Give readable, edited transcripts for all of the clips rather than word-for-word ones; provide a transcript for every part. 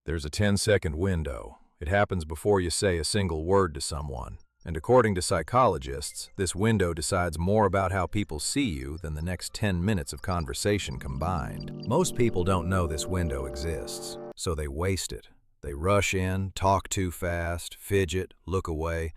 There's a 10-second window. It happens before you say a single word to someone. And according to psychologists, this window decides more about how people see you than the next 10 minutes of conversation combined. Most people don't know this window exists, so they waste it. They rush in, talk too fast, fidget, look away,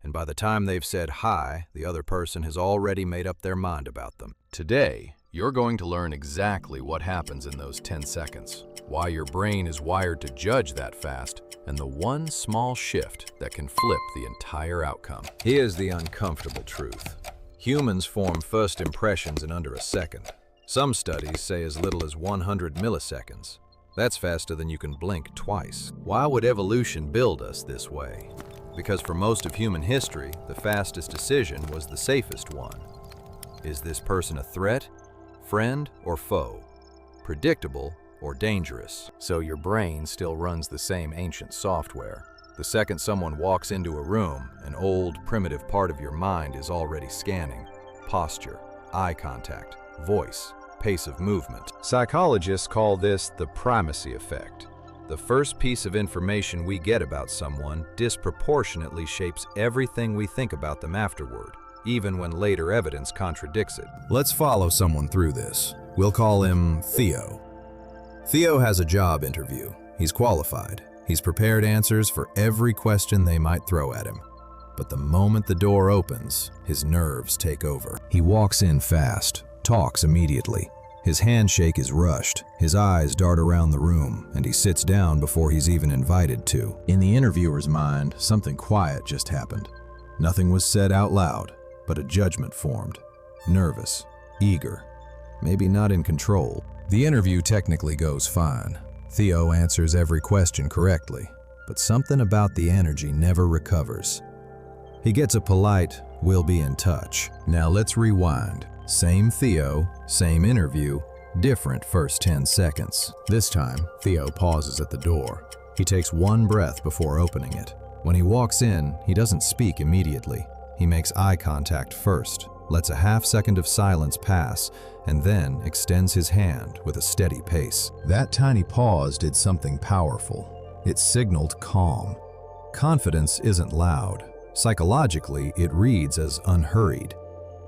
and by the time they've said hi, the other person has already made up their mind about them. Today, you're going to learn exactly what happens in those 10 seconds, why your brain is wired to judge that fast, and the one small shift that can flip the entire outcome. Here's the uncomfortable truth. Humans form first impressions in under a second. Some studies say as little as 100 milliseconds. That's faster than you can blink twice. Why would evolution build us this way? Because for most of human history, the fastest decision was the safest one. Is this person a threat, friend, or foe? Predictable or dangerous? So your brain still runs the same ancient software. The second someone walks into a room, an old, primitive part of your mind is already scanning. Posture, eye contact, voice, pace of movement. Psychologists call this the primacy effect. The first piece of information we get about someone disproportionately shapes everything we think about them afterward, even when later evidence contradicts it. Let's follow someone through this. We'll call him Theo. Theo has a job interview. He's qualified. He's prepared answers for every question they might throw at him. But the moment the door opens, his nerves take over. He walks in fast, talks immediately. His handshake is rushed, his eyes dart around the room, and he sits down before he's even invited to. In the interviewer's mind, something quiet just happened. Nothing was said out loud, but a judgment formed. Nervous, eager, maybe not in control. The interview technically goes fine. Theo answers every question correctly, but something about the energy never recovers. He gets a polite, "We'll be in touch." Now let's rewind. Same Theo, same interview, different first 10 seconds. This time, Theo pauses at the door. He takes one breath before opening it. When he walks in, he doesn't speak immediately. He makes eye contact first, lets a half-second of silence pass, and then extends his hand with a steady pace. That tiny pause did something powerful. It signaled calm. Confidence isn't loud. Psychologically, it reads as unhurried.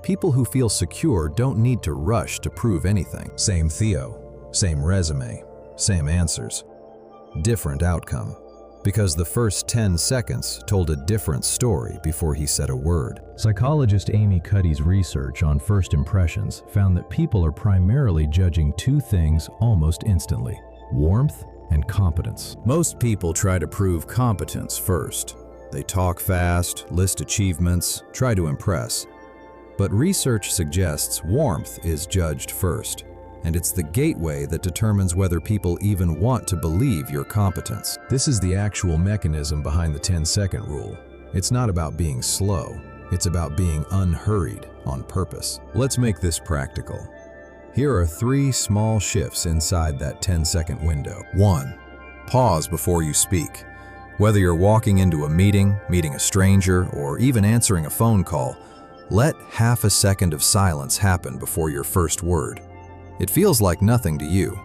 People who feel secure don't need to rush to prove anything. Same Theo, same resume, same answers. Different outcome. Because the first 10 seconds told a different story before he said a word. Psychologist Amy Cuddy's research on first impressions found that people are primarily judging two things almost instantly: warmth and competence. Most people try to prove competence first. They talk fast, list achievements, try to impress. But research suggests warmth is judged first, and it's the gateway that determines whether people even want to believe your competence. This is the actual mechanism behind the 10-second rule. It's not about being slow, it's about being unhurried on purpose. Let's make this practical. Here are 3 small shifts inside that 10-second window. 1. Pause before you speak. Whether you're walking into a meeting, meeting a stranger, or even answering a phone call, let half a second of silence happen before your first word. It feels like nothing to you.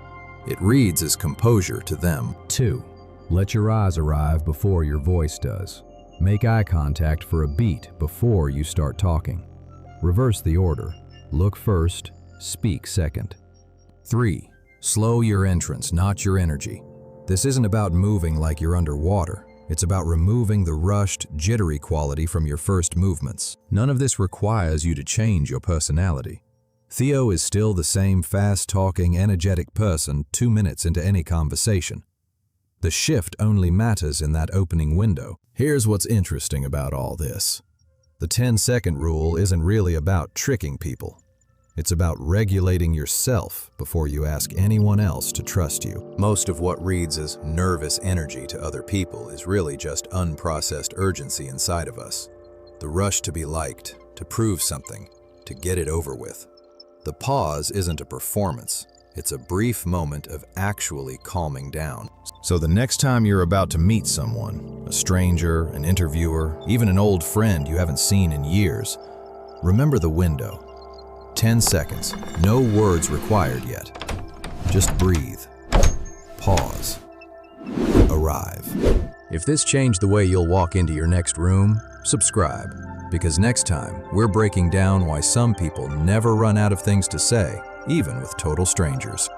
It reads as composure to them. 2. Let your eyes arrive before your voice does. Make eye contact for a beat before you start talking. Reverse the order. Look first, speak second. 3. Slow your entrance, not your energy. This isn't about moving like you're underwater. It's about removing the rushed, jittery quality from your first movements. None of this requires you to change your personality. Theo is still the same fast-talking, energetic person 2 minutes into any conversation. The shift only matters in that opening window. Here's what's interesting about all this. The 10-second rule isn't really about tricking people. It's about regulating yourself before you ask anyone else to trust you. Most of what reads as nervous energy to other people is really just unprocessed urgency inside of us. The rush to be liked, to prove something, to get it over with. The pause isn't a performance. It's a brief moment of actually calming down. So the next time you're about to meet someone, a stranger, an interviewer, even an old friend you haven't seen in years, remember the window. 10 seconds, no words required yet. Just breathe. Pause. arrive. If this changed the way you'll walk into your next room, subscribe, because next time we're breaking down why some people never run out of things to say, even with total strangers.